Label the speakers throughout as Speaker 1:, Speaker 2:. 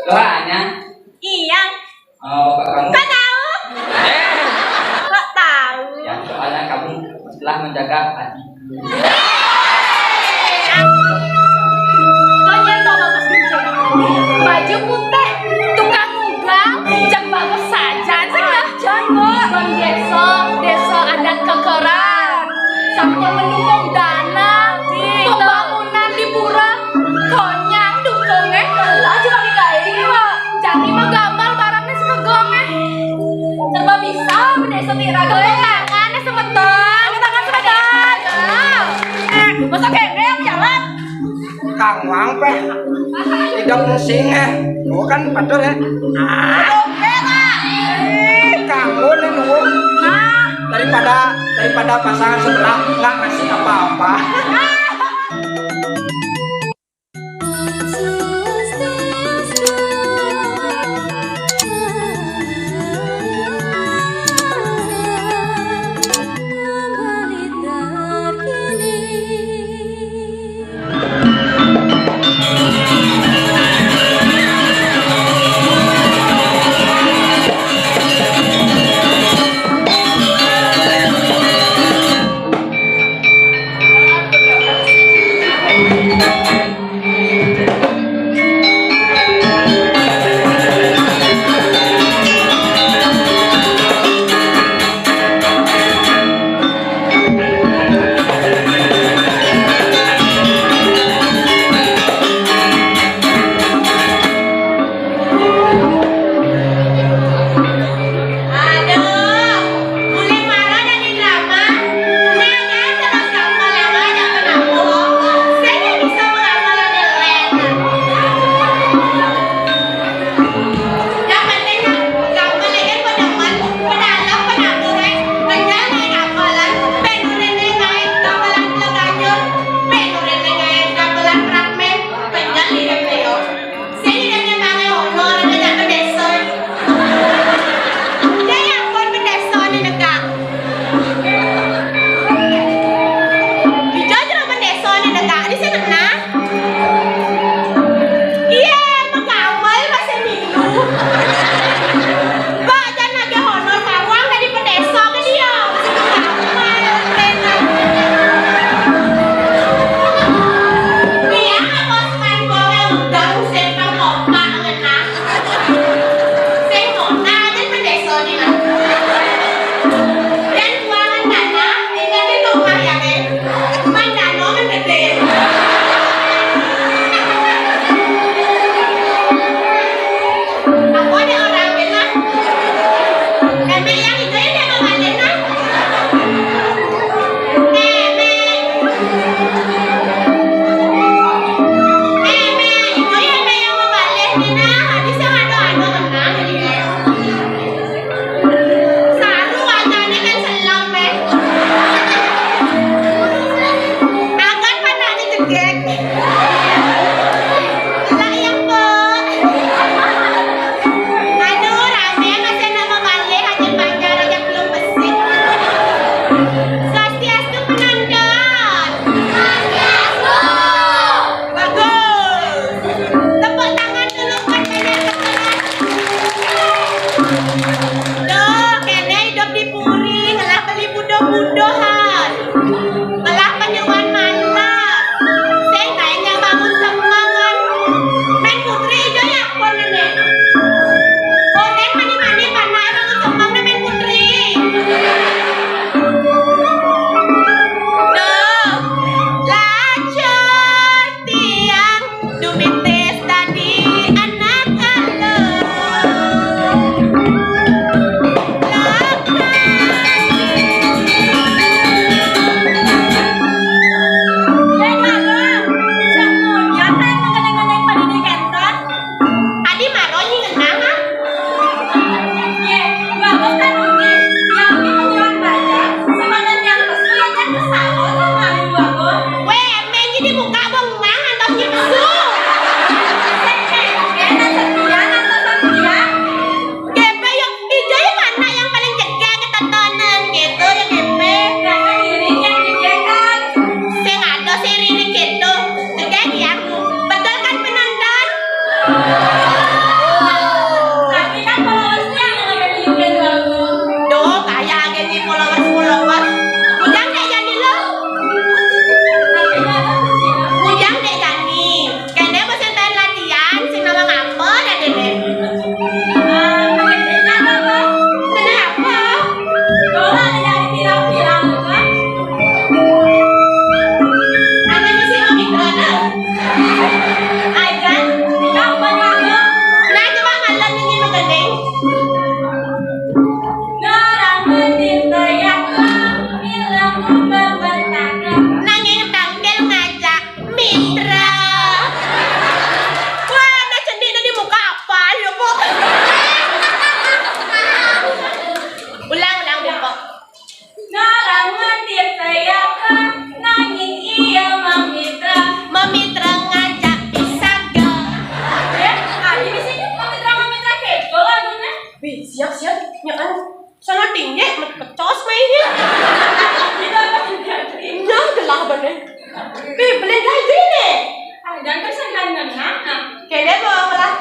Speaker 1: Doanya.
Speaker 2: Iya.
Speaker 1: Bapak kamu.
Speaker 2: Kok tahu? Kok tahu?
Speaker 1: Ya, soalnya kamu telah menjaga hati.
Speaker 2: Kalian tau bagus kerja baju putih, tukang ugang, jang bagus saja. Saja, kon desa adat kekeran, sampai mendukung dana, pembangunan di pura, konyang dukungnya, lah cuma kayak jadi mah gambar barangnya sekegongnya, serba bisa, berdesa tiraga tangannya semeton, tangan semeton, masa kayak jalan.
Speaker 3: Kang Wang pe tidak musing bukan padahal ya kamu nih nunggu daripada pasangan sebelah nggak ngasih apa-apa.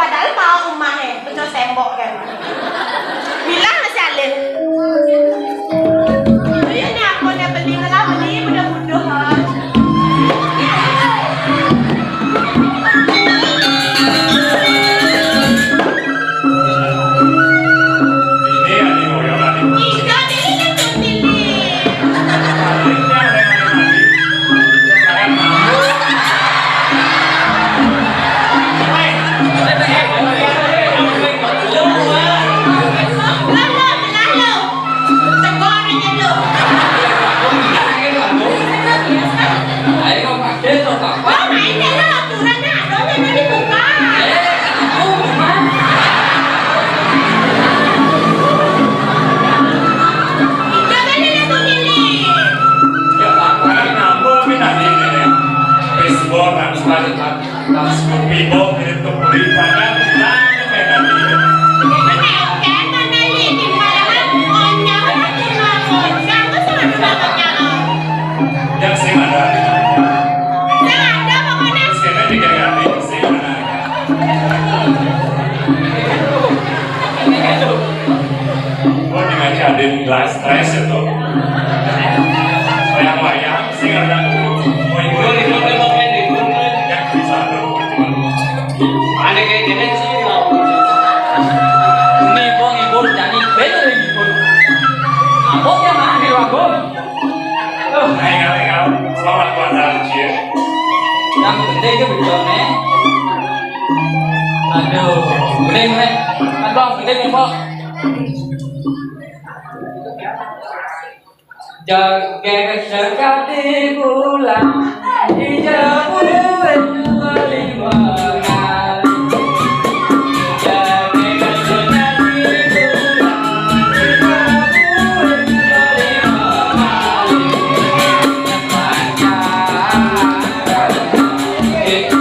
Speaker 2: padahal mau rumahnya betul tembok kan. Bilang lah si Alin. Iya nih aku udah beli mudah-mudahan.
Speaker 4: Stres itu wayang-wayang sing ada mau ikut yang bisa ada kayak gini sih
Speaker 1: ngibur jadi bener ngibur abok ya mah di abok
Speaker 4: ingat selamat puasa Cie
Speaker 1: yang penting itu bedone aduh bener kan bang bener nih kok jaga sekali bulan hijau kembali mengalir jaga sekali bulan hijau kembali mengalir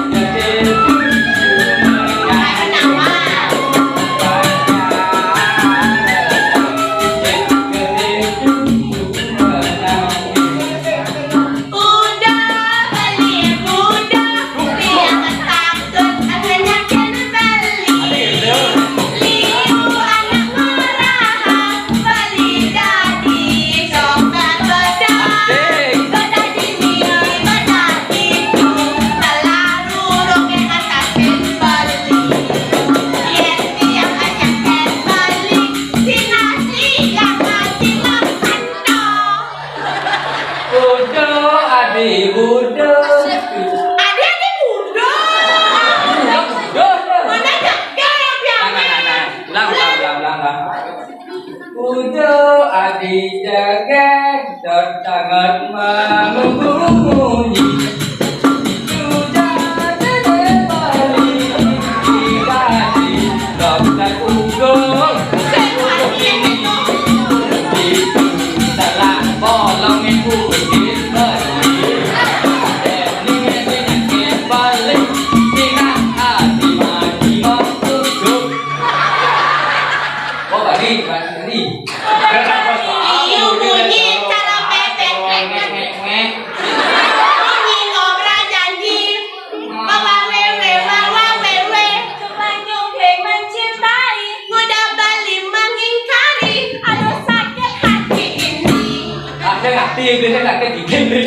Speaker 1: Udo adi jaga dan sangat mengunjungi sudah kembali dikasih dokter unggul itu salah bolong ibu dibeli ini penyakit balik singa hati mati untuk oh tadi
Speaker 2: Bunyi cara pepet bunyi ngobrol janji bawa wewe sepanjang mencintai mudah balik mengingkari aduh sakit hati ini
Speaker 1: ada hati biasa sakit gigi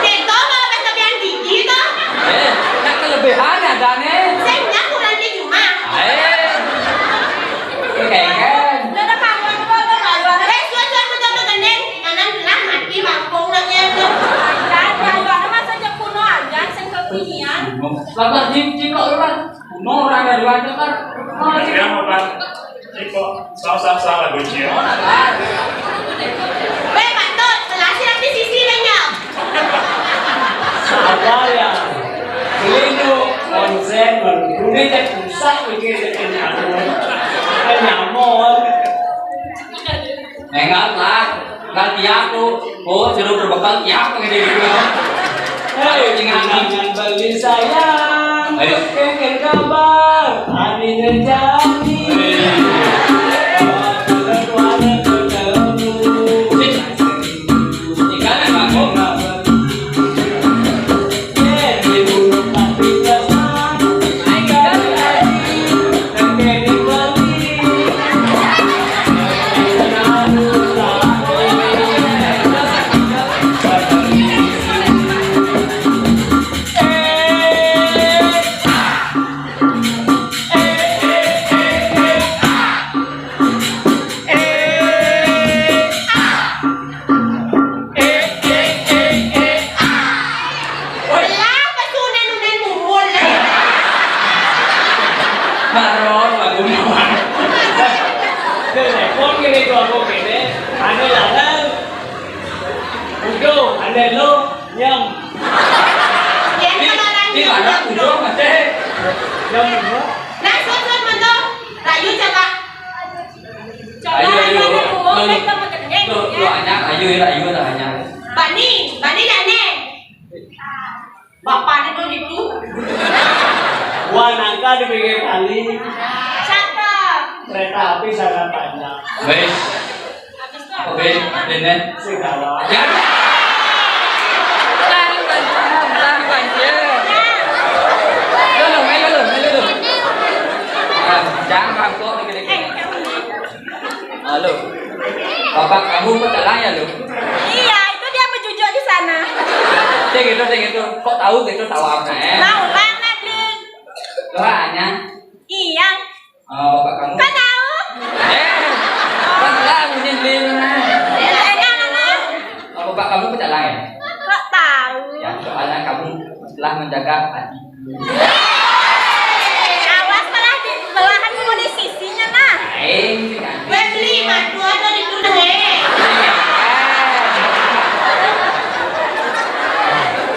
Speaker 2: Teko mau kesepian gigi toh
Speaker 1: nak kelebihan ada nih
Speaker 2: saya kurang di rumah
Speaker 1: kayaknya
Speaker 2: Udah kamu itu apa kayu? Suan betul gendeng. Kanan belah mati mampung lagi itu. Kayu masa aja kuno aja, sing kekinian.
Speaker 1: Lapas jim kok orang kuno orang dari luar kan.
Speaker 4: dia mau kan Iko sama lagu Cie
Speaker 2: Weh patut, selasi nanti sisi banyak.
Speaker 5: Sabar ya. Ini konsen baru ini cek rusak bikin nyamon.
Speaker 1: Ingatlah, ganti aku. Oh, jeruk berbekal tiap pakai diri gue.
Speaker 5: Hei, jangan beli sayang.
Speaker 1: Ayo.
Speaker 5: Pengen kabar, hari terjadi.
Speaker 1: Tinggalkan aku.
Speaker 5: itu aku kene, ane lanang. Udo, ane lo, nyam.
Speaker 1: Ini mana udah macam?
Speaker 5: Nyam lo.
Speaker 2: Nah, son mendo. Rayu coba.
Speaker 1: Ayo, ayo.
Speaker 2: Kita mau ketemu.
Speaker 1: Lo ayo lah hanya.
Speaker 2: Bani dane. Bapaknya tuh itu.
Speaker 5: Gua nangka di pinggir kali.
Speaker 2: Cakep.
Speaker 5: Kereta api sangat panjang.
Speaker 1: Baik. Oke, ini.
Speaker 5: Segala.
Speaker 1: Ya. Jangan bangkok dikit-dikit. Halo. Bapak kamu pecalang ya lu?
Speaker 2: Iya, itu dia menjujur di sana.
Speaker 1: Cek gitu. Kok tahu gitu tahu apa?
Speaker 2: Mau mana beli?
Speaker 1: Doanya.
Speaker 2: Iya.
Speaker 1: Bapak kamu.
Speaker 2: Kan tahu?
Speaker 1: Kan lah punya beli mana?
Speaker 2: Enak mana?
Speaker 1: Bapak kamu pecalang ya?
Speaker 2: Kok tahu?
Speaker 1: Ya, soalnya kamu telah menjaga hati.
Speaker 2: Awas malah di belahan posisinya nah.
Speaker 1: Ini kan.
Speaker 2: Beli madu ada di tuh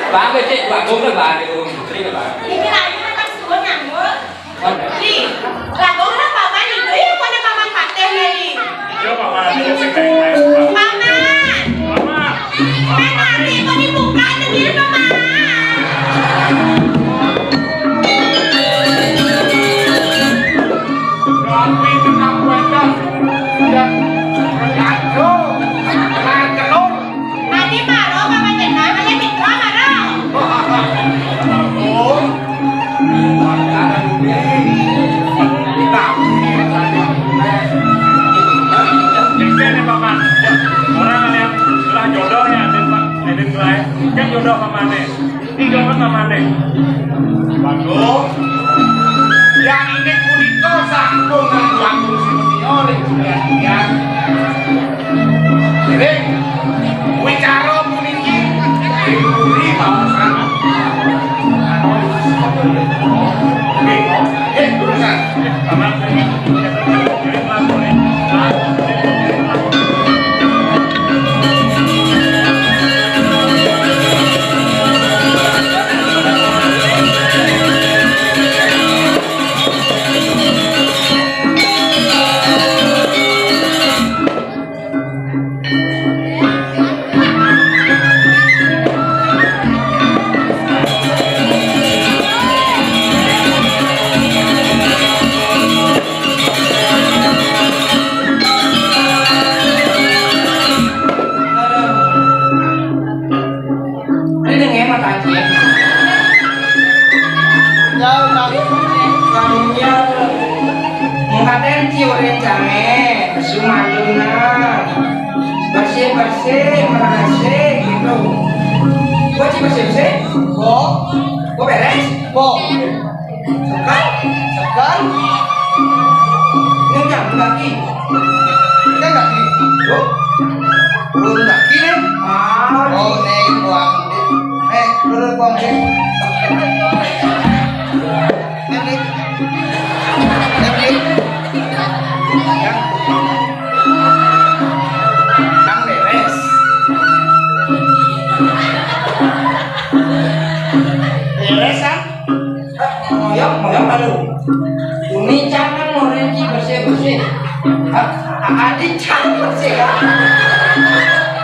Speaker 1: Bang cái chuyện bạn cũng là bà thì cũng đi là bà.
Speaker 2: Ini lagi kan suruh nyambut.
Speaker 1: Con.
Speaker 2: Di, lagu lah paman itu ya pada paman paten lagi.
Speaker 4: Coba Mama ini sekarang.
Speaker 2: Paman.
Speaker 4: Mama.
Speaker 2: Nanti kau dibuka sendiri paman.
Speaker 3: Tapi itu kamu aja. Dan aduh, kelur.
Speaker 2: Nanti marah paman tenang, hanya mitra marah.
Speaker 3: Oh, makanan ini kita
Speaker 4: Jadi ini Mama. Orang yang telah jodoh ya, Pak. Mulai. Kan jodoh Mama nih. Ini jodoh Mama nih.
Speaker 3: bagus. Yang ini puniko sangkung langkung seperti oleh ya. Jadi, wicara puniki diberi bangsa. Oke, tulisan.
Speaker 4: Mama. Jadi lagu nih.
Speaker 3: Ini dengar mata aja. Jauh kamunya mengatakan ciurin jangan sumaduna bersih merasih gitu. Gua bersih, gua beres, sekarang, ini jam lagi, kita lagi, belum lagi nih, buang deh. Kang beres. Beres kan? Moyong lalu. Ini jangan ngorenci bersih. Adik jangan bersih kan?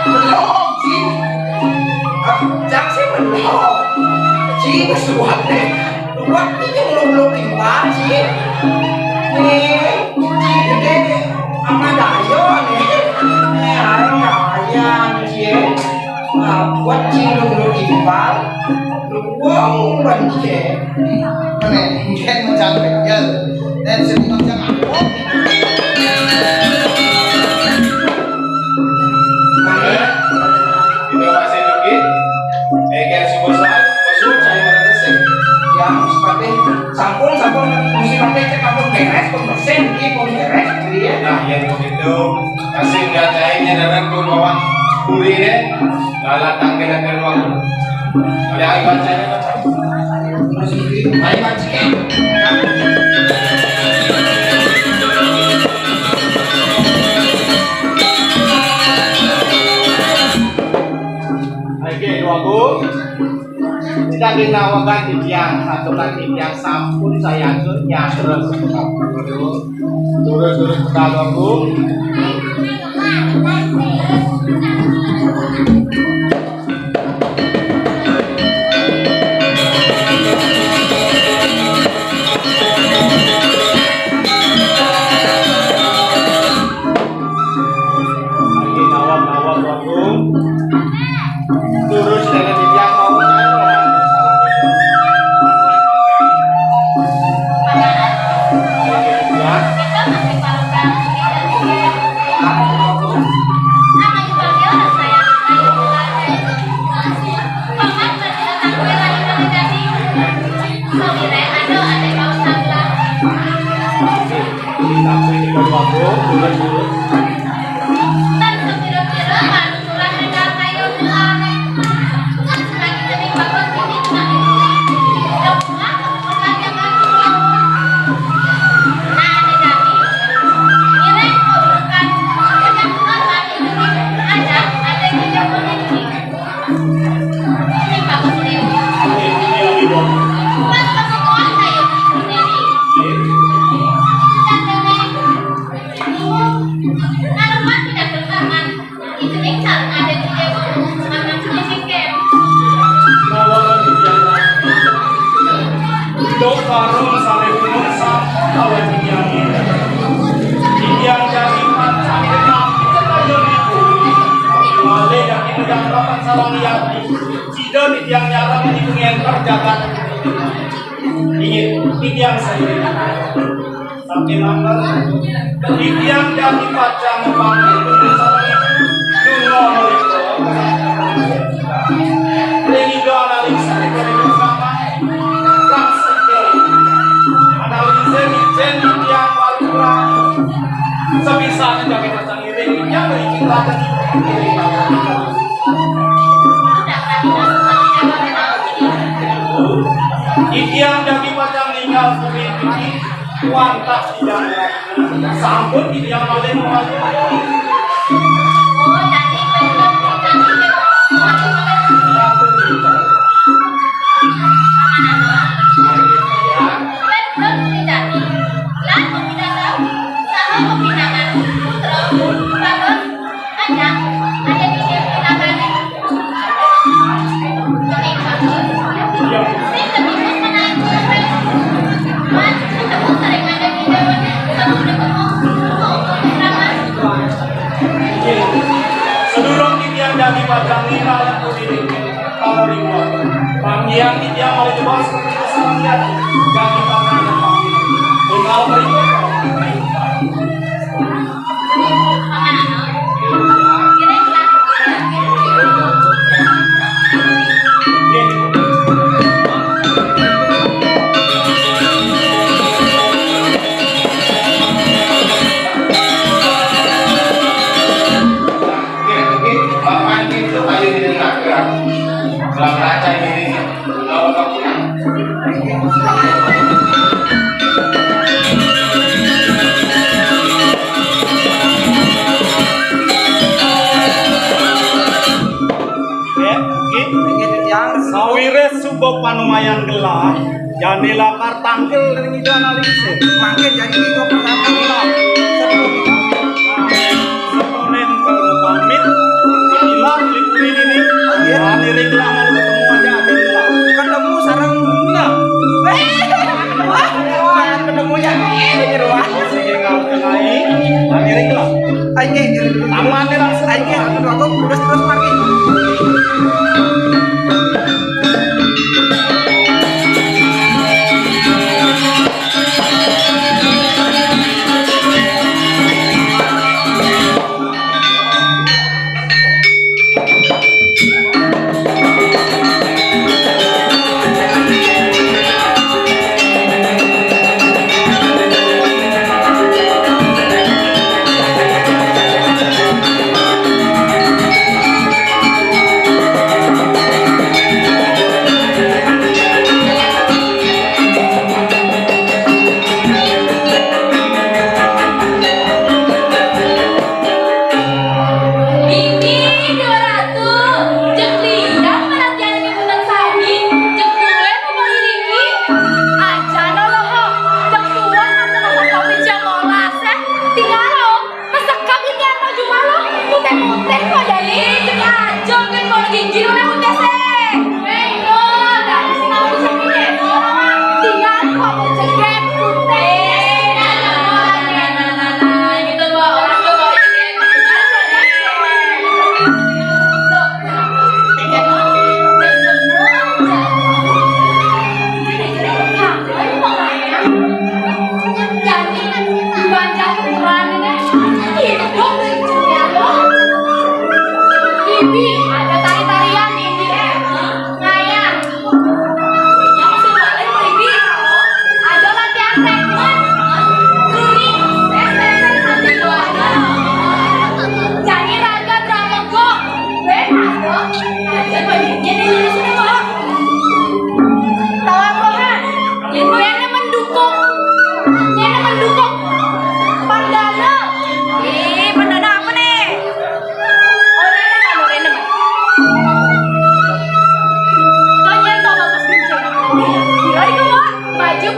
Speaker 3: Belum sih. Jangan sih belum. Sih kesuat deh. Buat itu belum timbang sih. Nih, gede sama dayo nih. Ayam sih. Buat sih belum timbang. Buang banjir. Mana? Mungkin macam ya. Dan sini macam apa? Mana?
Speaker 4: Itu masih dikit. Kayak semua saat masuk saya merasa
Speaker 3: Yang seperti sampun mesti pakai cek kampung beres, bersih, beres, dia.
Speaker 4: nah yang begitu masih nggak cairnya dalam bawah kuli deh lalat tangkilan ke ruang ada air bacanya
Speaker 3: Ayo cek. lagi nawakan yang satu lagi yang sampun saya yang terus turun kalau bu lagi nawak bu terus dari yang mau yang nyara menghitungin perjalanan ingin yang sendiri sampai langgar yang dari pacang membangun bersama dungo itu lagi analisa dari bersama transaksi analisa jen yang kurang sebisanya dari pacang ini yang berikutnya yang dari pacang tinggal seperti kuantas yang sambut yang paling maju. Sedurung yang dari pacang nila yang berdiri kalau dibuat panggilan yang mau coba seperti kesalahan dari pacang yang panggilan tinggal berikut Sawire subo panumayan gelah janela kartangkel dengan itu analisis makin jadi itu pertama seponen kalau pamit hilang lipurin ini lirik lama ketemu aja ada ketemu sarang bunga ketemunya di ruang sehingga kenai lirik lah aman langsung aja aku terus pergi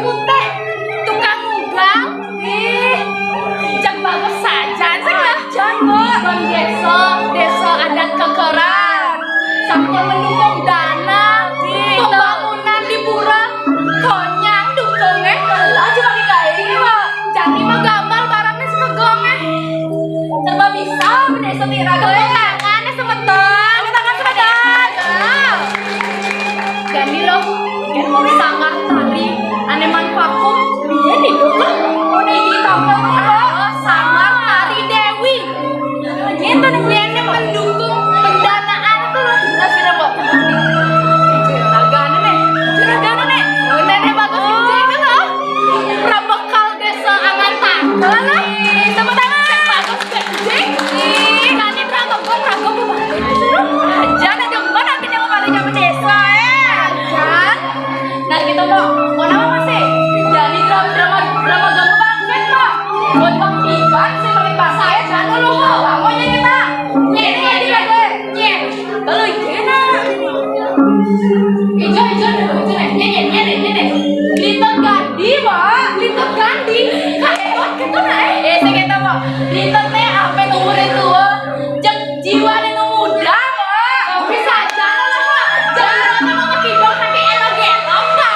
Speaker 2: putih, tukang ugang, jak bagus saja, sajan bu. Kon desa adat kekeran, sampai mendukung dana, pembangunan di pura, konyang dukungnya, lah cuma dikairi bu. Jadi mah gambar barangnya sekegongnya, serba bisa, desa tiraga. Tangannya semeton, tangan semeton. Jadi loh, sangat tari, aneman vakum, dia hidup loh. Udah ditambah sangat tari Dewi. Itu dia mendukung pendanaan itu loh. Nah, sih loh, juragan nih, nenek bagus itu loh. Prabekal desa angan tangga lah. Tepuk tangan. Bagus kencing. Nanti prabekal aja ada gemar nanti yang kembali ke desa aja. Nah kita mau nama masih jadi drama gambar kan pak buat bang Iban sih pakai bahasa saya jangan dulu mau nyanyi tak nyanyi lagi nyanyi kalau gimana nyanyi Litot Gandhi pak Litot Gandhi kayak gitu nah sekitar pak Litotnya apa umur itu jiwa dan muda pak bisa jalan lah pak jalan sama kibong nanti enak gelap pak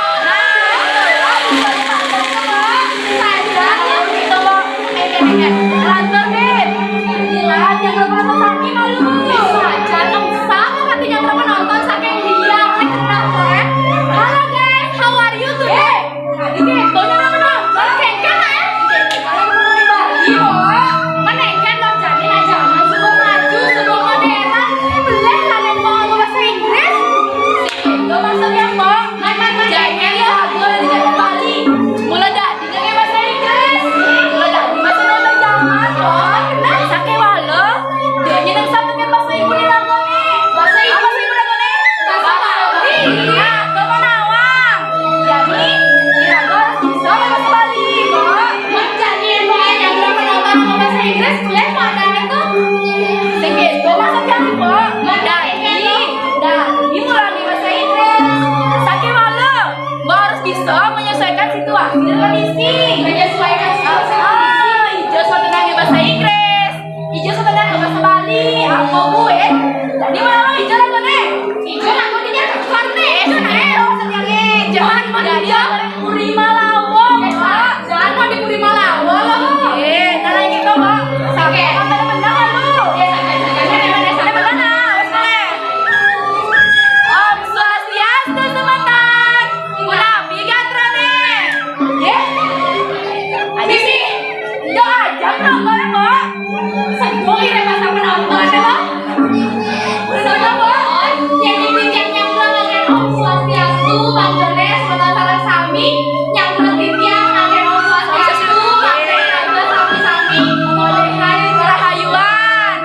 Speaker 2: lantar nih jangan lupa sakit malu jangan sama katanya berapa nonton saking dia kenapa halo guys how are you today ini tonya nama nonton kengkang kalian mau di Bali menengkan dong jadi jangan sebelum maju sebelum modern boleh kalian mau bahasa Inggris itu maksudnya mau jangan lagu di Bali mulai dari jangan bahasa Inggris mulai dari bahasa nonton jangan kenal sake walo dia nyeneng satu kan bahasa ibu di lagu nih bahasa ibu di lagu nih bahasa Bali iya kemenawang jadi kira-kira harus bisa bahasa Bali jadi yang berapa nonton bahasa Inggris boleh mana itu segitu maksudnya dari mulai bahasa Inggris sake walo harus bisa menyesuaikan situasi dan kondisi menyesuaikan situasi hijau suatu nanya bahasa Inggris hijau suatu nanya bahasa Bali apa gue jadi malah hijau lagu nih hijau lagu nih keluar nih itu nih maksudnya jangan mau di Puri Malawong jangan mau di Puri Malawong loh karena gitu pak sampai apa mendengar lu Om Swastiastu semangat Nabi Gatrane ya habis sih doa aja nonton kok sebelum ini pasang penonton ya lo udah nonton kok yang dipikir yang dengan Om Swastiastu Bang Genes penonton sami yang bertiap dengan Om Swastiastu Bang Genes sami-sami kemuliaan rahayuan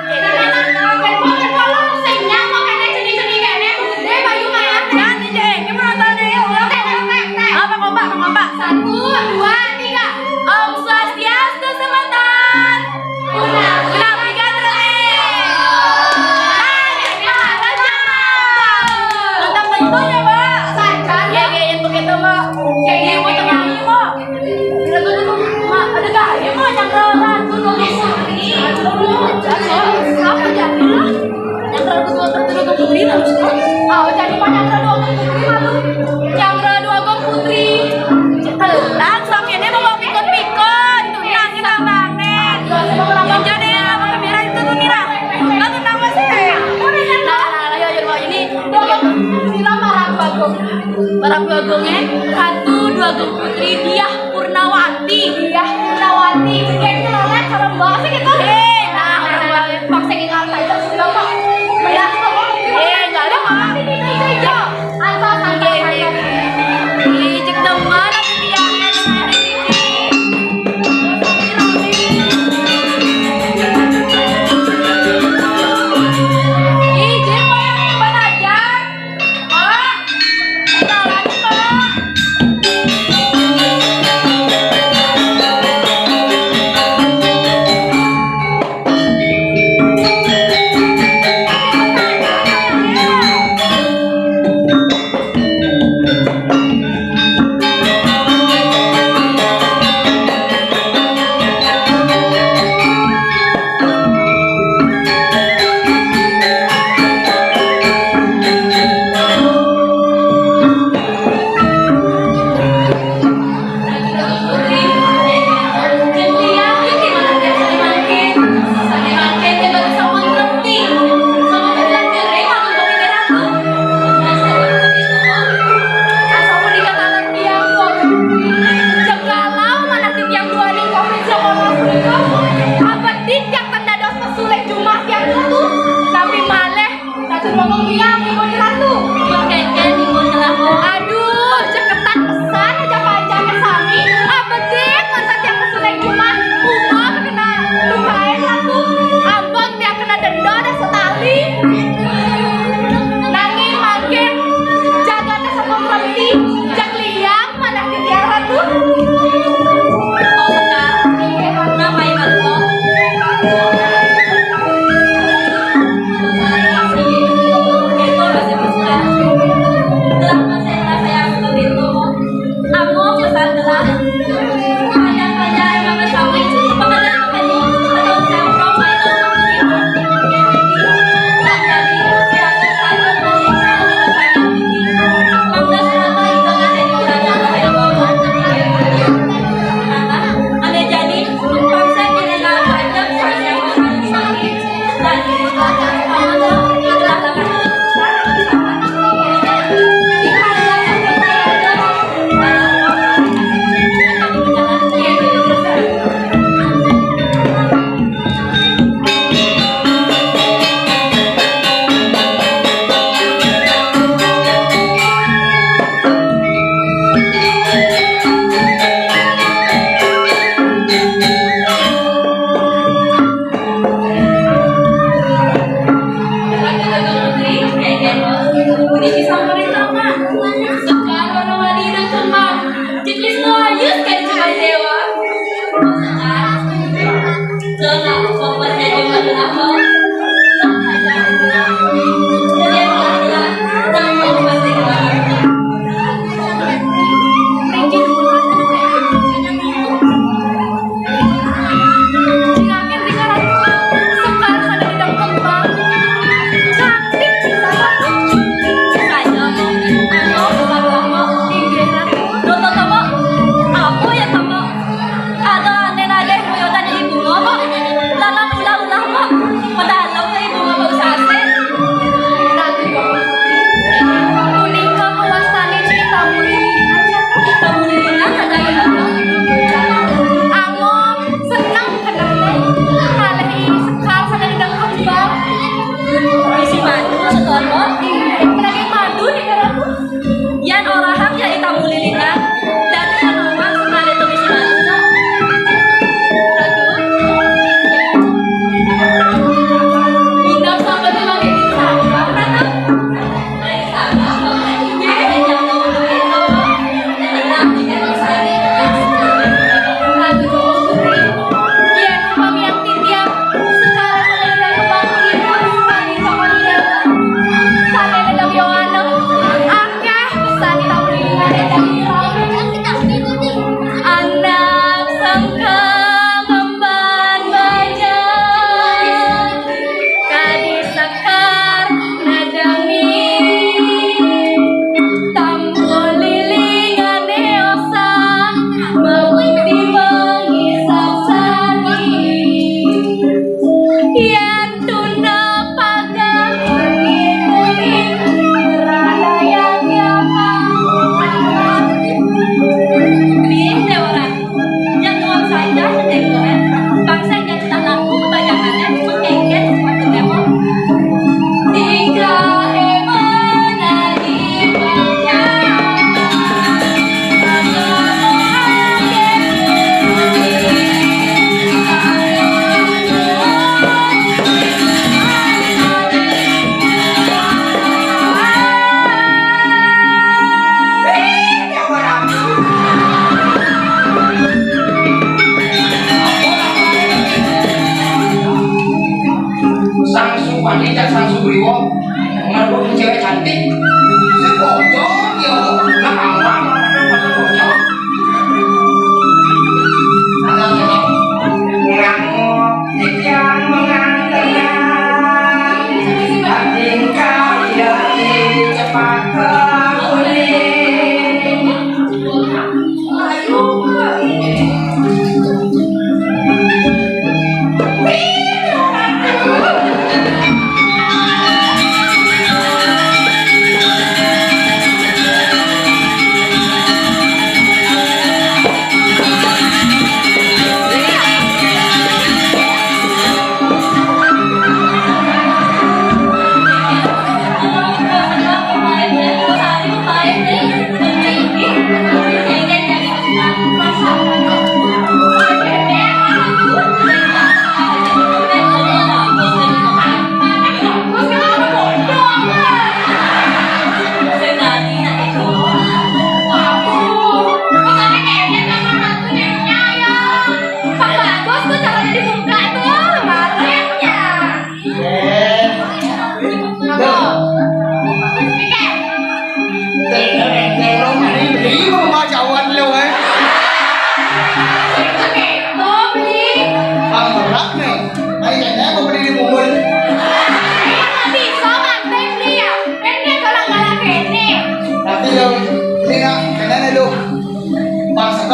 Speaker 2: Satu, dua, tiga. Om Swastiastu semangat. Nabi Gatrane. Tetap betul ya, Mbak. Sajan. Ya, yang begitu, Mbak. Kayak gitu tengah ini, Mbak. Bila tuh, Mak, ada gaya, Mbak, yang ragu dulu sehari. Apa jadi lah? Yang ragu tertutup putri terus. Oh, jadi banyak ragu putri malu. Yang ragu putri. Kelang sakitnya mau pikun-pikun tunang kita banget yang jadi apa kamera itu tuh Nira nggak tunang masih nah ayo ini Nira para bagongnya satu dua gong putri Diah Purnawati kayaknya orang cara bahasa gitu nah orang banget paksa ingat saja sudah kok nggak ada mah asal santai cek teman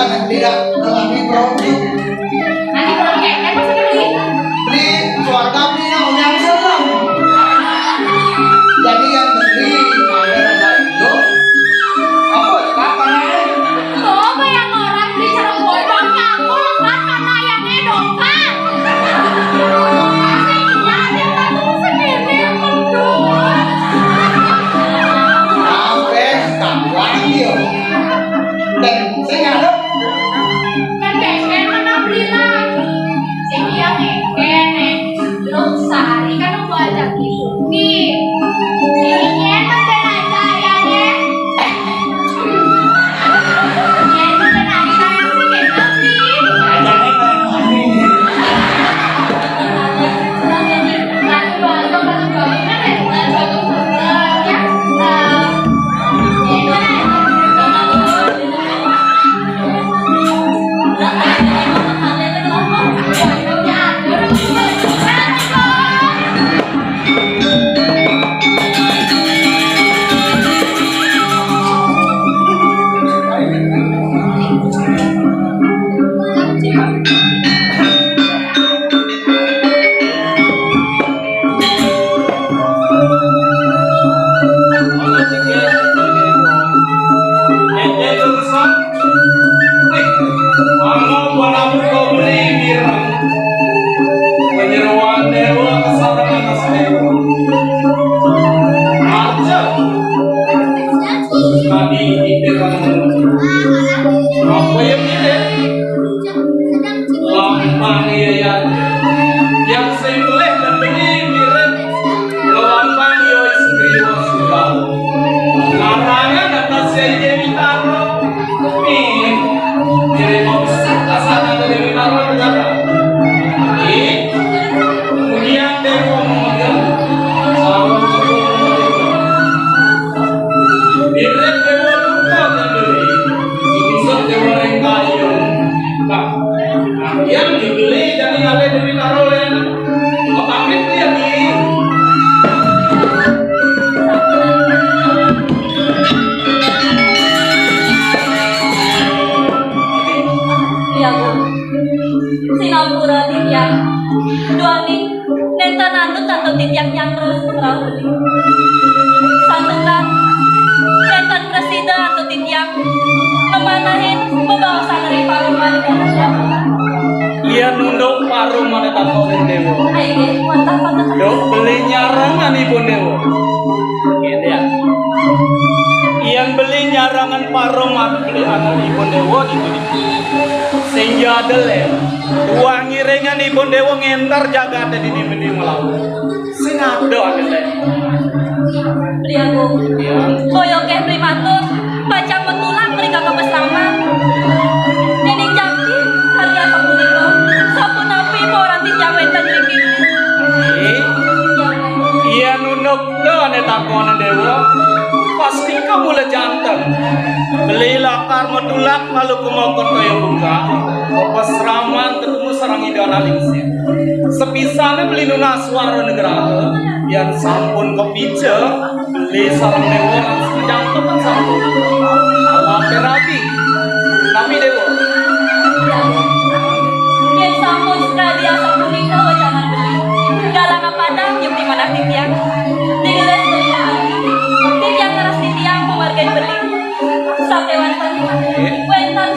Speaker 3: jangan tidak mengalami problem.
Speaker 2: Nanti kalau keket pasti beli.
Speaker 3: Beli keluarga beli yang selam. Jadi yang beli ada rasa itu. Apa kapan aja?
Speaker 2: Coba yang orang beli cara bodong kamu lepas karena yang edokan. Ada kamu sendiri yang berdua.
Speaker 3: Sampai kawan dia. Dan saya ngadep.
Speaker 2: Kan keket mana beli lah. Si dia keket. Lu sehari kan lu ajak nih. Ini kan aja ya ya.
Speaker 5: Apa yang ini? Lambang iya yang sembelih dan beli mirip lambang yo istri sudah larangan atas saya ditaro nih mirip mau kasar dari ditaro negara kemudian dia ngomong sama mirip dewa lupa dan beli insert dewa rengkayo yang dibeli dan yang ada di taruh yang pamit dia nih.
Speaker 6: Iya bu, Singapura titiang, dua nih, nenten anut tanto titiang yang terus merawat. Santunan, nenten presiden atau titiang, memanahin membawa sanari paruman dan siapa?
Speaker 5: Ia nunduk parum mana tanpa dewa.
Speaker 6: Ayo, mantap banget.
Speaker 5: Dok beli nyarangan ibu dewa. Gitu ya. Ian beli nyarangan parum beli anak ibu dewa itu. Sehingga dele. Dua ngiringan ibu dewa ngentar jaga ada di melawan. melawan. Singado ada.
Speaker 6: Beli aku. Koyoke beli matur, baca metulang mereka kebesaman. Nenek jati alias sapuniko, sapun api orang titiang wentan riki.
Speaker 5: Iya nunduk tuh ane takonan dewa. Pasti kamu le jantan. Beli lakar metulak malu kumokot kaya buka. Apa seraman ketemu sarang idana lingsin. Sepisane beli nuna suara negara. Yang sampun kepice beli sarang dewa langsung jantan kan sampun. Allah terapi. Tapi dewa.
Speaker 6: Yang sampun sekali sapuniko wajangan beli. Galangan padang yung di mana titiang. Digeles titiang keras titiang pemargai beli. Sampai wantan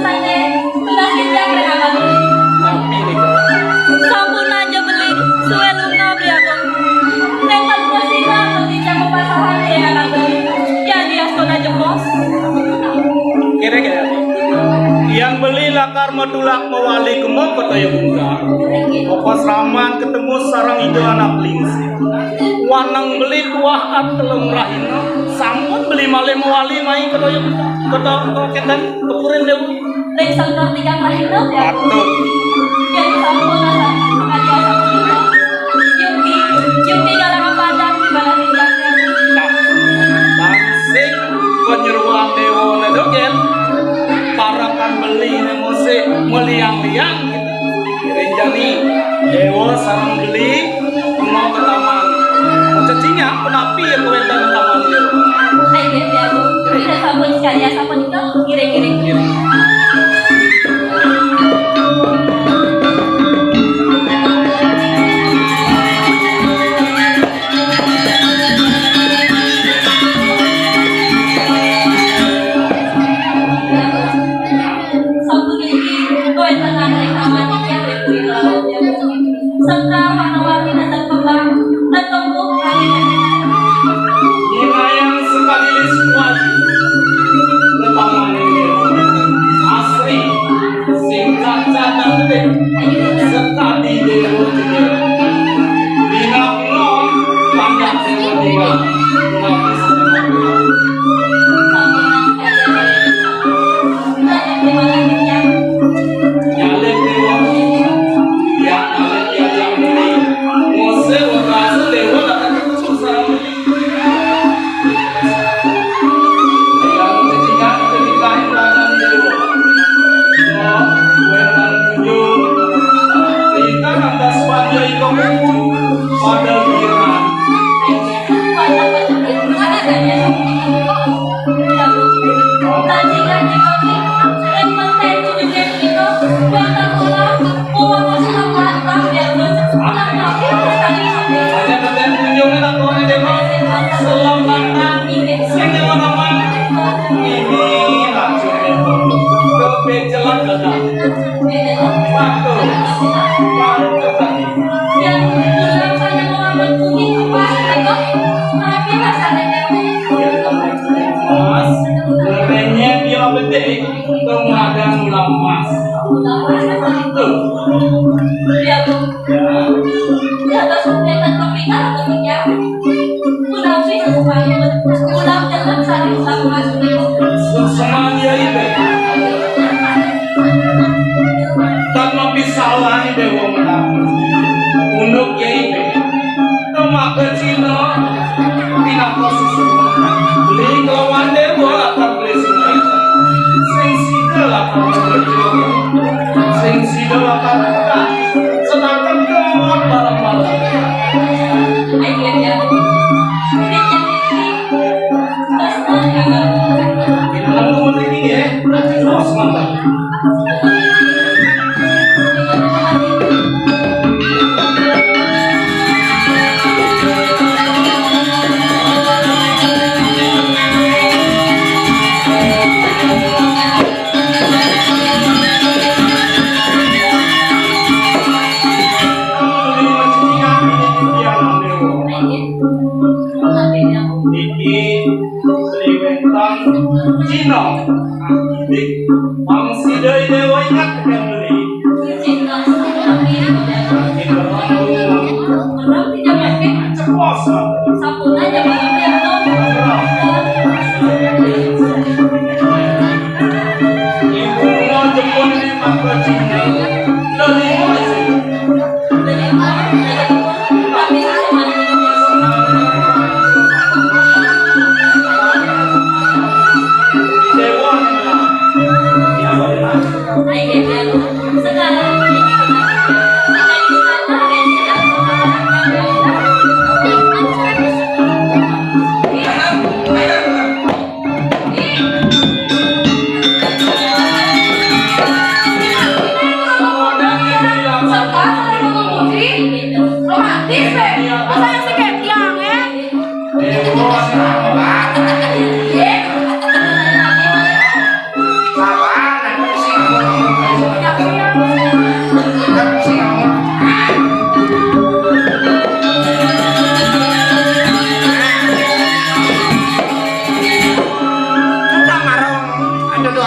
Speaker 6: sana tunas titiang renangan beli.
Speaker 5: Tapi nih.
Speaker 6: Sampun aja beli suwe lunga beli aku. Nentan presida atau titiang pasaran renangan beli. Ya dia sona jempos.
Speaker 5: Kira-kira yang beli lakar medulak mewali kemau ketoyo bunga. Opo seraman ketemu sarang hijau anak lingsi. Wanang beli buah at telung rahina. Sampun beli male mewali mai ketoyo bunga. Ketoyo ketan kepurin dewu.
Speaker 6: Rengsang nor tiga rahina ya.
Speaker 5: Patut.
Speaker 6: Yang sampun asa sekali sampun itu. Yung galangan padang di mana titiangnya.
Speaker 5: Tansik penyeruan dewa nedogen. Parakan beli nemose meliang-liang gitu. Renjani dewa sarang beli mau ke taman. Cecinya penapi yang kuenta ke taman dewa.
Speaker 6: Ayo dia aku. Kita sampun sekali sampun itu giring-giring. Yang pulang banyak orang berpuji apa? Tapi rasanya
Speaker 5: Mas, kerennya dia betik, kemudian ulang mas. Tuh.
Speaker 6: dia tuh dia ada suntikan pembinaan tentunya. Udah sih semuanya, udah jangan saling sama
Speaker 5: Sama dia itu. Tanpa pisalah ni dewa menang. Untuk dia itu. Tema kecil, pinaka susu. Beli kawan dewa akan beli semua. Sengsi adalah berjuang. Sengsi adalah kata. Sedangkan kawan barang-barang.
Speaker 6: akhirnya
Speaker 5: Kita lakukan ini ya. Terus mantap. Cino, dik, mangsi dari dewa ingat yang beli. Cepos, ibu mau jemput di mangga Cina, dari masih. Dewa
Speaker 2: romantis deh, masa yang seket tiang ya?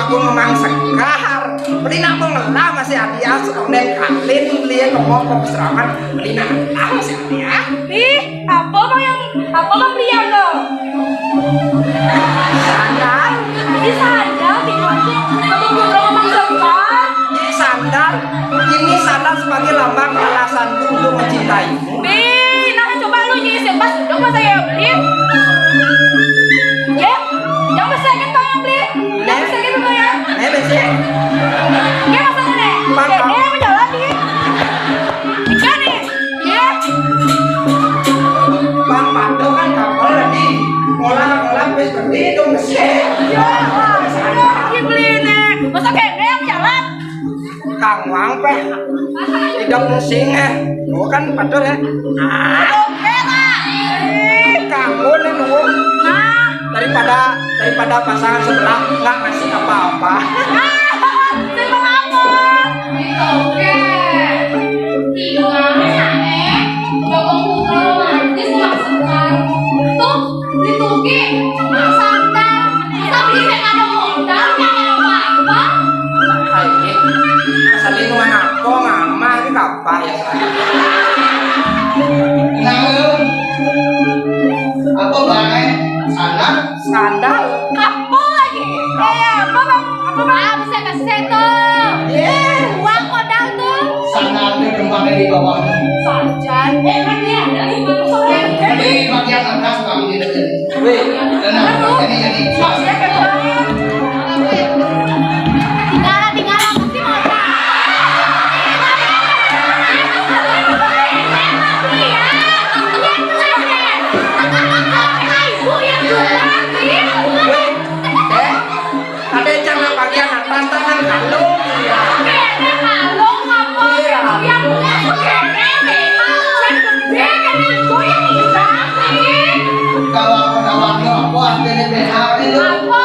Speaker 3: Aku memang sekar, beli nabung lah masih hadiah, sekonen kalin beli ngomong ke peseraman, beli nabung masih hadiah.
Speaker 2: Ih, apa bang Rian lo?
Speaker 3: Sandal,
Speaker 2: Ini sandal di wajah, kamu belum ngomong sekar.
Speaker 3: ini sandal, ini sandal sebagai lambang alasanku untuk mencintaimu.
Speaker 2: Nah coba lu nyisir pas dong masa ya beli. Ya, yang besar kan bang yang beli, yang besar kan bang ya.
Speaker 3: Besok,
Speaker 2: Ya masa nih,
Speaker 3: Bang,
Speaker 2: dia yang menjalan nih. Ikan nih, ya.
Speaker 3: Bang Pando kan kapal lagi, ngolah wis beli itu mesin.
Speaker 2: Ya, dia beli nih. Masa kayak dia yang menjalan.
Speaker 3: Kang Wang peh, tidak mesin oh kan Pando ya.
Speaker 2: Oke lah.
Speaker 3: Kamu nih nunggu.
Speaker 2: Nah,
Speaker 3: daripada pasangan sebelah nggak ngasih apa-apa.
Speaker 2: terima ngapun. Oke. Tinggalnya Joko Putra romantis maksudkan. Tuh, dituki sandal. Tapi saya nggak ada modal, nggak ada apa-apa.
Speaker 3: Ini asal ini apa ngama ini apa ya saya? Apa bang? Sandal.
Speaker 2: Apa lagi? Apa bang? Bisa kasih seto. Uang modal tuh.
Speaker 3: Sandal itu tempatnya di bawah.
Speaker 2: Sajan. Kan dia ada di mana?
Speaker 3: Jadi bagian atas kami di dekat. Wih, tenang. Jadi.
Speaker 2: Maksudnya kayak banget. Tinggalan pasti modal.
Speaker 3: Ada jangan bagian atas tangan kalung ya. Kalau aku nawar apa artinya BH itu?
Speaker 2: Apa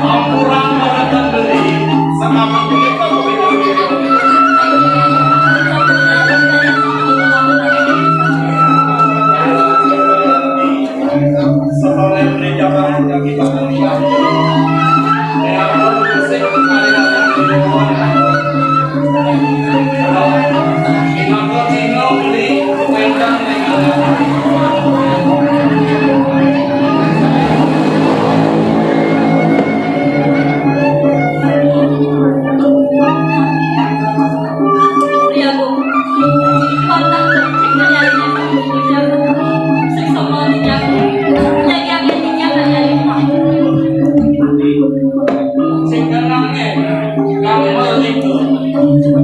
Speaker 5: Ampuran orang beli sama mereka setelah beli jawaban yang kita lihat, yang bersih kali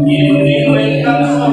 Speaker 5: ini beli pendang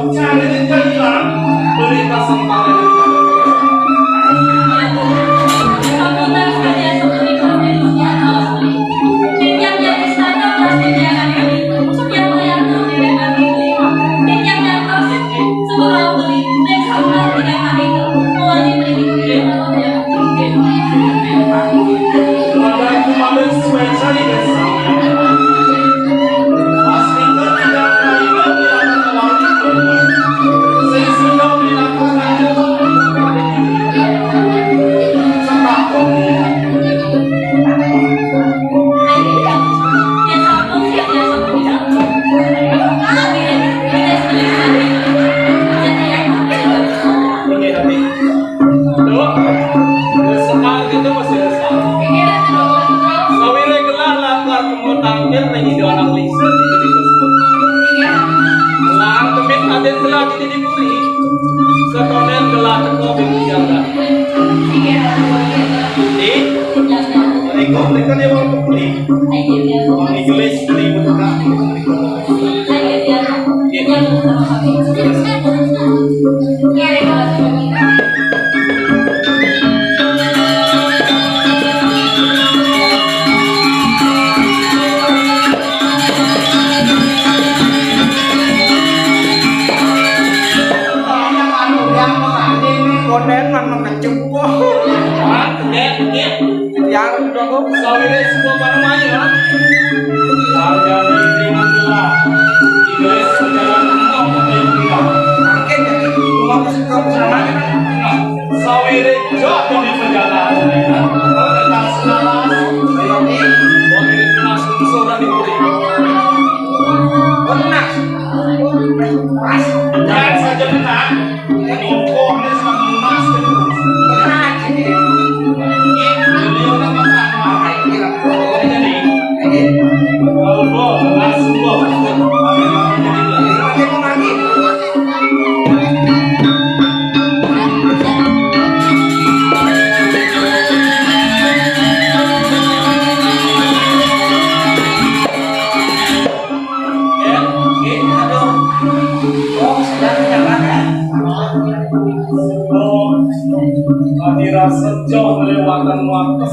Speaker 5: sejauh melewatkan waktu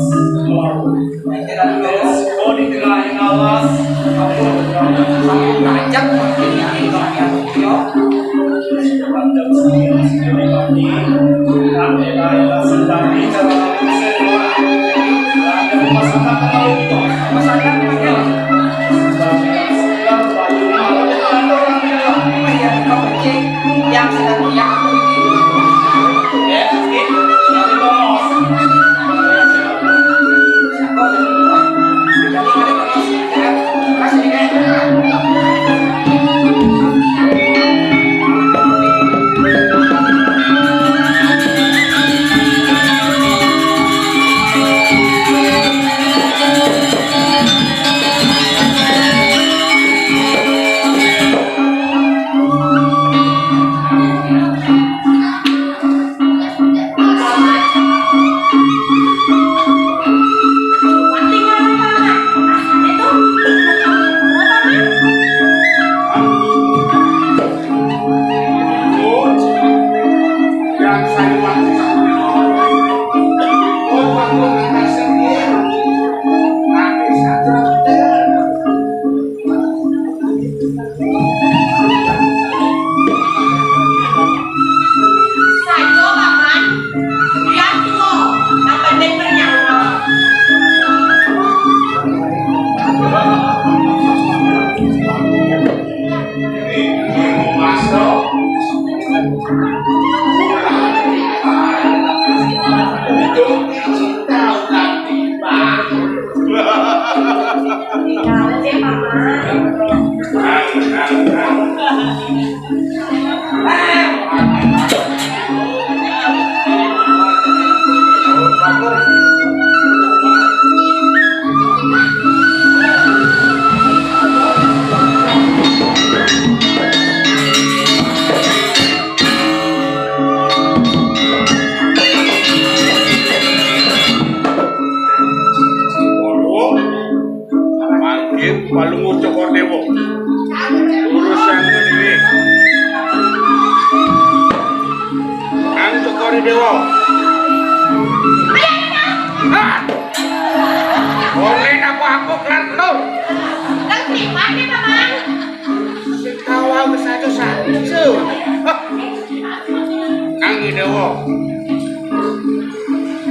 Speaker 5: oh di tengah alas aku
Speaker 3: Ajak yang sedang
Speaker 4: Palungur Cokor Dewo. Urusan ini. Ang Cokor Dewo. Boleh aku kelar telur.
Speaker 2: Kan terima nih, Paman.
Speaker 3: Tawa besajo satu.
Speaker 4: Ang Dewo.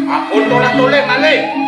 Speaker 4: Aku tolak malih.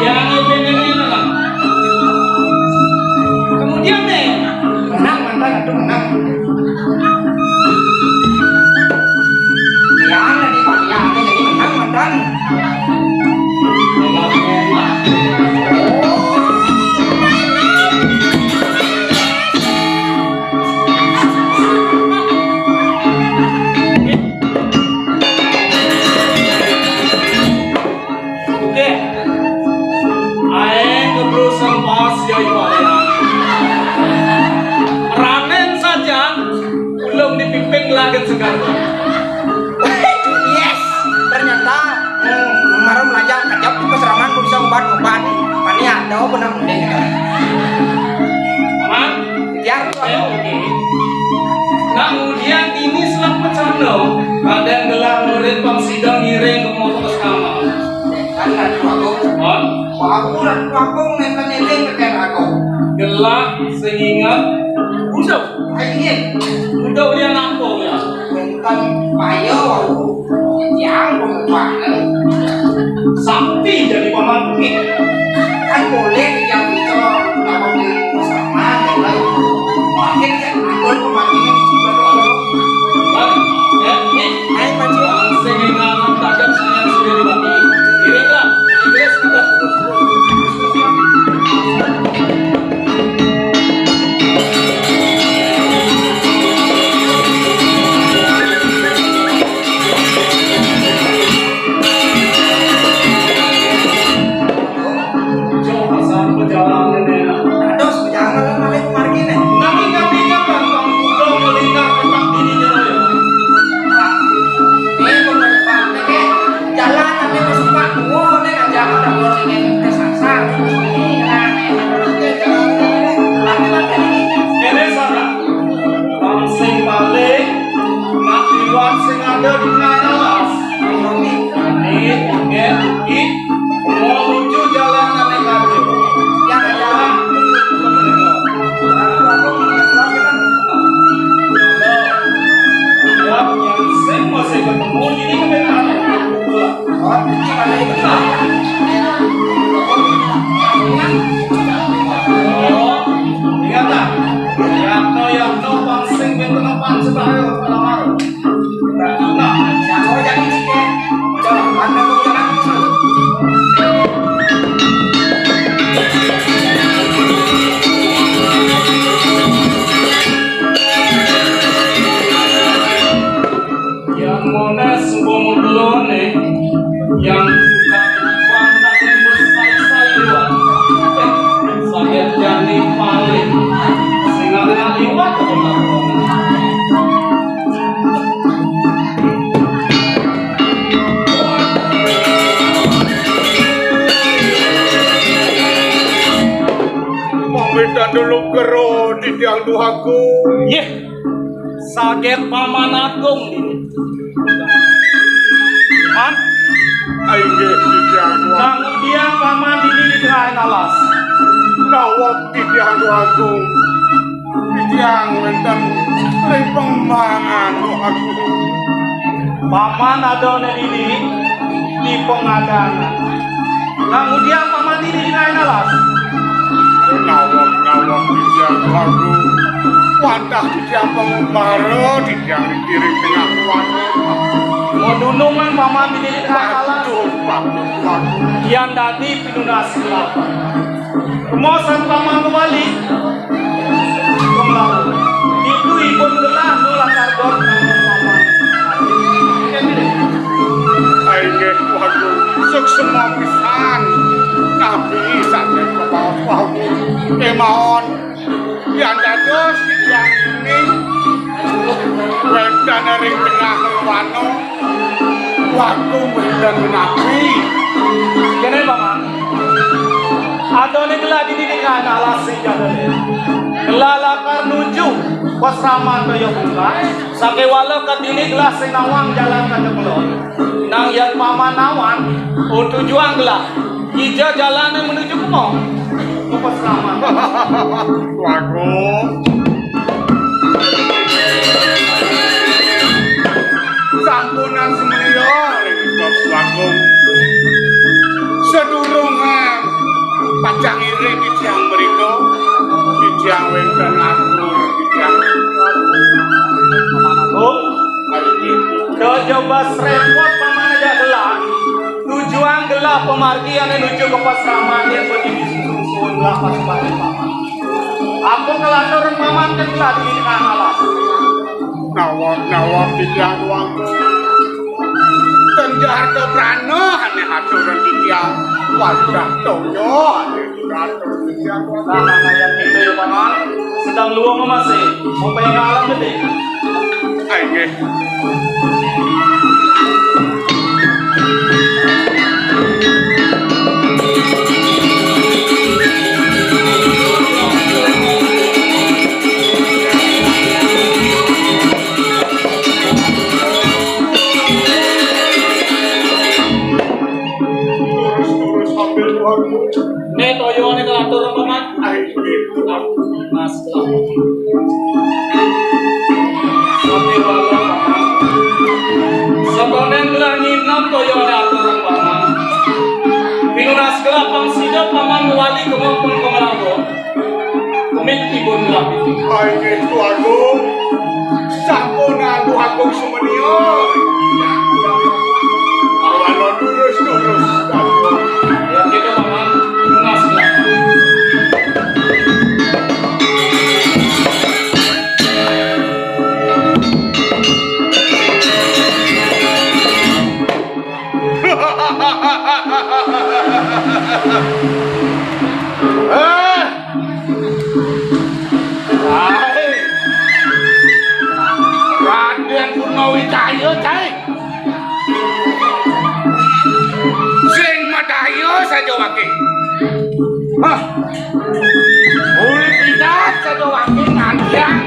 Speaker 5: Yang ini joy wayang. Ramen saja belum dipimpin lagi segar.
Speaker 3: Yes, ternyata kemarin belajar kecap di peseraman bisa obat-obat. Pani ada benar mending.
Speaker 5: Man,
Speaker 3: Biar
Speaker 5: kemudian ini selama cano ada yang gelar murid pangsidang ngiring ke motor sama.
Speaker 3: kan aku. Aku nentang-nentang pakai aku.
Speaker 5: Gelar sehingga udah
Speaker 3: Ayo,
Speaker 5: udah dia nampung ya.
Speaker 3: nentang payo aku. Yang pembuatan.
Speaker 5: Sakti jadi pemangkit.
Speaker 3: Kan boleh yang itu nama di sama dan lain. Makin kan aku pemakinan juga dulu.
Speaker 5: Ya,
Speaker 3: Hai Pak
Speaker 5: sehingga tajam saya sudah dibagi. Kirimlah, Inggris kita. Coba sampai perjalanan ini.
Speaker 3: Aduh, jangan malah margin ya.
Speaker 5: Nanti ingat kan, Bang, udah melingkar tentang dirinya ya.
Speaker 3: Ini penumpang, ini jalan tapi masuk Pak. Ini nggak jangan tak boleh ingin kesasar.
Speaker 5: Ini sana, bang sing balik, nak liwat sing ada di Kanalas. Ini, mau menuju jalan Anegade.
Speaker 3: Yang jalan.
Speaker 5: Ya, yang sing masih ketemu ini kebenaran.
Speaker 3: Oh, ini mana itu?
Speaker 5: Oh, ingat tak? Yakno bang sing bentukan sebahaya pelamar. Nah,
Speaker 3: Jangan jadi sih. Jangan anda tuh jangan.
Speaker 5: yang monas bomulone yang pandang yang bersayuan sakit jani paling sehingga kena liwat ke
Speaker 4: Pamitan dulu kero di tiang duhaku.
Speaker 5: Yeh, sakit paman agung ini. Man,
Speaker 4: Aige di tiang duhaku.
Speaker 5: kemudian paman ini di tengah alas.
Speaker 4: Nawak di tiang duhaku. Di tiang wenten ring pengembangan duhaku.
Speaker 5: Paman ada ini di pengadaan. Kemudian paman ini di tengah alas.
Speaker 4: Nawak di tiang duhaku. Wantah di tiang pengembara di tiang dikirim tengah kuatnya.
Speaker 5: Mau dunungan paman ini di tengah alas.
Speaker 4: Waduh.
Speaker 5: Yang tadi pinunasi lapar. Kemosan paman kembali. Kembali. Itu ibu gelah nulah kardon paman.
Speaker 4: Aige waduh. Suksema pisan. Nabi sampai ke bawah. Mohon. Yang dados di tiang ini. Wedan ring tengah wano. Waktu beridan menabi.
Speaker 5: Kene paman. Adone gelah dididikan alas sejadane. Gelah lakar nuju pasraman kaya bunga. Sake walau kadini gelah sing nawang jalan ka Jeblon. Nang yang paman nawan tujuan gelah. Ija jalannya menuju ke mau. Ke pasraman.
Speaker 4: Waduh. Sampunan semeyo ring Bagong. Sedurungan pacang iring di tiang mriko, di tiang wedan atur, di tiang
Speaker 5: Paman Agung. Coba repot paman aja gelah. Tujuan gelah pemargian menuju ke pasraman yang berdiri susun gelah pasukan paman. Aku ngelatur paman ke gelah di tengah alas.
Speaker 4: nawak di tiang wangku. Tenjar ke prano hane aturan di tiang
Speaker 7: yang wadah toyo.
Speaker 5: Nah, yang itu ya paman, sedang luang masih, sampai ngalam gede.
Speaker 7: Ayo. Terus ambil uangmu.
Speaker 5: Nih toyo ini teratur paman.
Speaker 7: Ayo.
Speaker 5: Mas, sampai walau paman. Sebenarnya gelar ninam toyo ini aturan paman. Pinunas gelapang sida paman wali kemampuan kemalago. Kumit ibun lapiti.
Speaker 7: Ayo itu agung. Sampun agung semenio. Awalon terus.
Speaker 5: Yang kita paman, pinunas gelapang.
Speaker 7: Raden Purnawijaya cai. Sing madayo saja wake. Hah. Uli pidat saja wake ngantiang.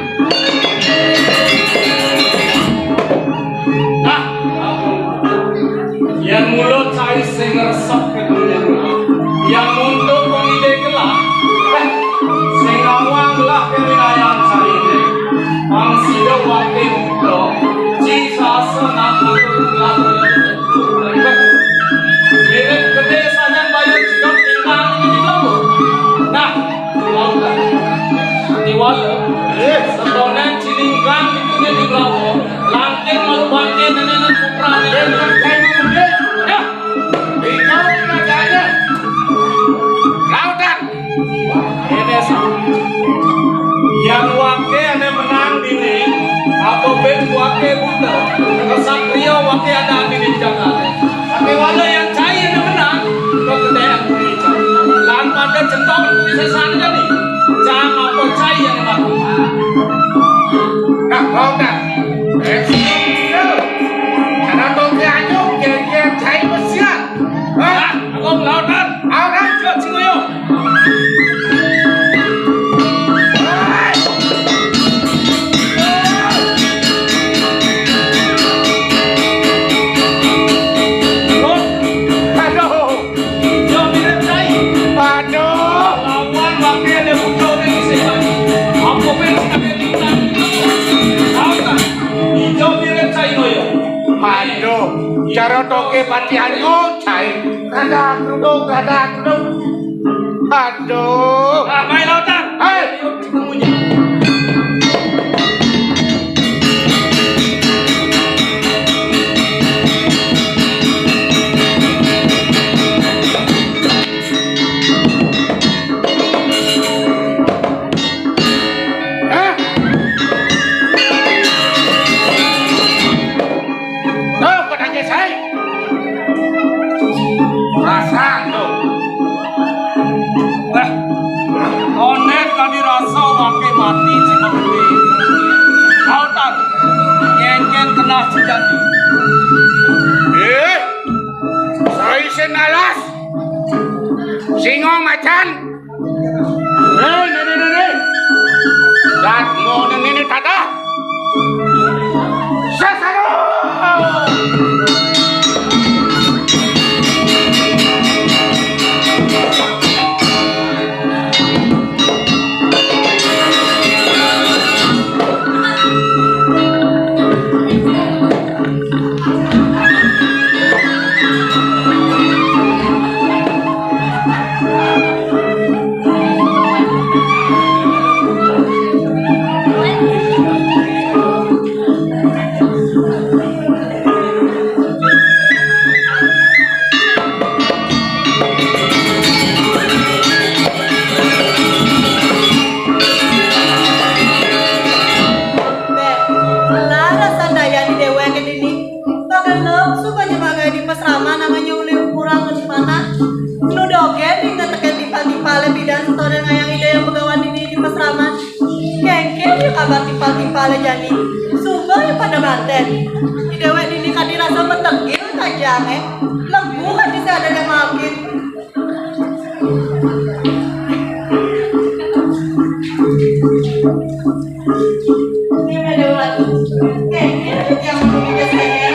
Speaker 5: Nah, yang mulut saya sing resep ke dunia, yang untuk pengide gelap, sing awang gelap ke wilayah saya ini, ang sida wakil muda, cisasa nak gelap mirip gede saja bayar jika tinggal ini di laut. Nah, lautan, diwala, sedonan cilinggang itu di laut, langking malu bangkit nenek putra nenek. Ya,
Speaker 7: Ikaw pinagaya. Lautan.
Speaker 5: ini sama. Yang wake ane menang dini, apa ben wake buta, kesatria wake ada di Jakarta. Tapi wala yang cai ane menang, kegedean punya cai. Lan pada centong bisa sana jadi, jangan apa cai ane mati.
Speaker 7: Nah, lautan. Karena toke anyong kira-kira cai besian.
Speaker 5: Ah, aku melautan.
Speaker 7: Lautan.
Speaker 5: Jauh cingoyo.
Speaker 7: Aduh.
Speaker 5: Jauh mirip cai.
Speaker 7: Aduh.
Speaker 5: Lawan wake ane buta ini sebab. Apa ben sebagai bintang itu? Lautan. Hijau mirip cai noyo.
Speaker 7: Aduh. Cara toke pati anyong cai. Rada kerudung. Aduh.
Speaker 5: Ah, main lautan.
Speaker 7: Hei.
Speaker 5: Yuk, ketemunya.
Speaker 7: Eh? Tuh, pedangnya saya. Rasa tuh.
Speaker 5: Wah, onet tadi rasa wake mati cuma gede. Lautan, ngengken kena sejati.
Speaker 7: Saya senalas. Singo macan. Nih. Dat mau ini tata. Sasaro.
Speaker 8: Suka nyebagai di pasrama namanya uli kurang di mana kabar timpal-timpalnya jadi sumber pada manten. Di dewek ini kan dirasa metegil tajangnya. Lembu kan bisa ada yang makin. Ini ada lagi. Kayaknya yang mau saya.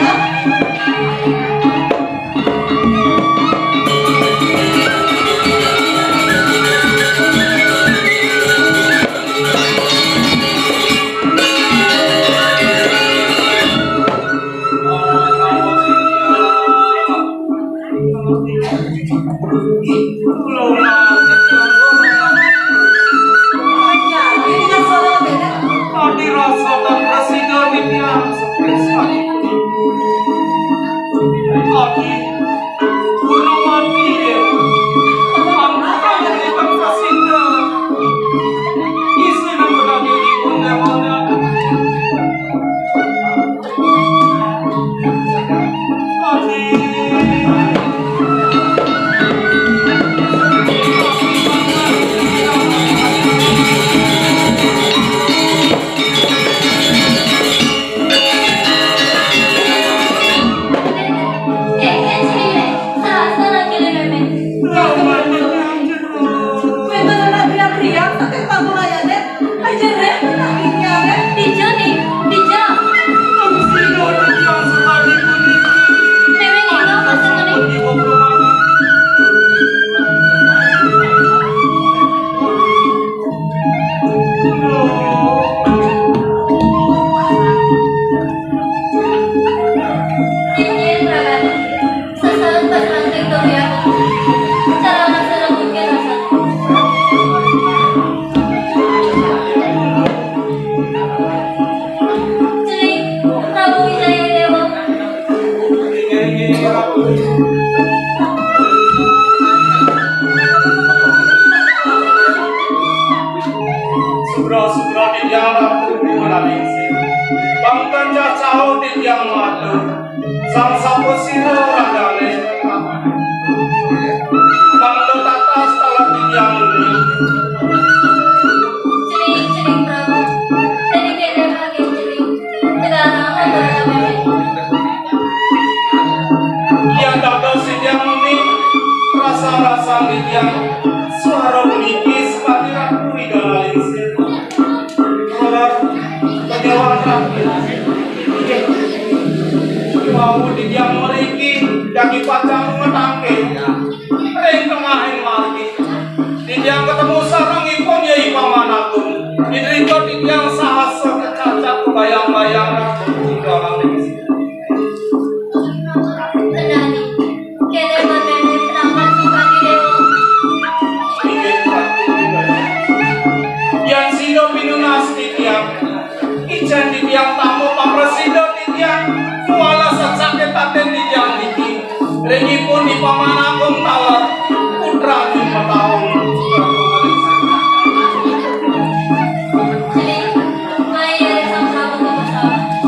Speaker 5: Subro-subro tiang ratu menalisi bangkan cacau tiang madu sang sapu siro radane bangdo tatas talat tiang ini
Speaker 6: Cering Prabu. Tadi kene lagi cering. Sekarang apa namanya?
Speaker 5: yang dados si tiang ini rasa-rasa tiang suara menipis pati ratu idalisi mau di tiang meriki dagi pacang ngetangke ring tengahin margi di tiang ketemu sarang ipon ya ipaman agung di riko di tiang sahasa kecacat kebayang-bayang ratu dalam diksi
Speaker 6: Tenani. Kene berbeda terangkan suka di dewa.
Speaker 5: yang sino pinunas di tiang ijen di tiang tamu pamresido di tiang muala sesakit taten di tiang iki rengi pun di paman agung talar putra di tahun
Speaker 6: Cering. Mai dari sang Prabu ke pesawat.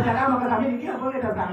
Speaker 3: jangan makan kami dikira boleh datang.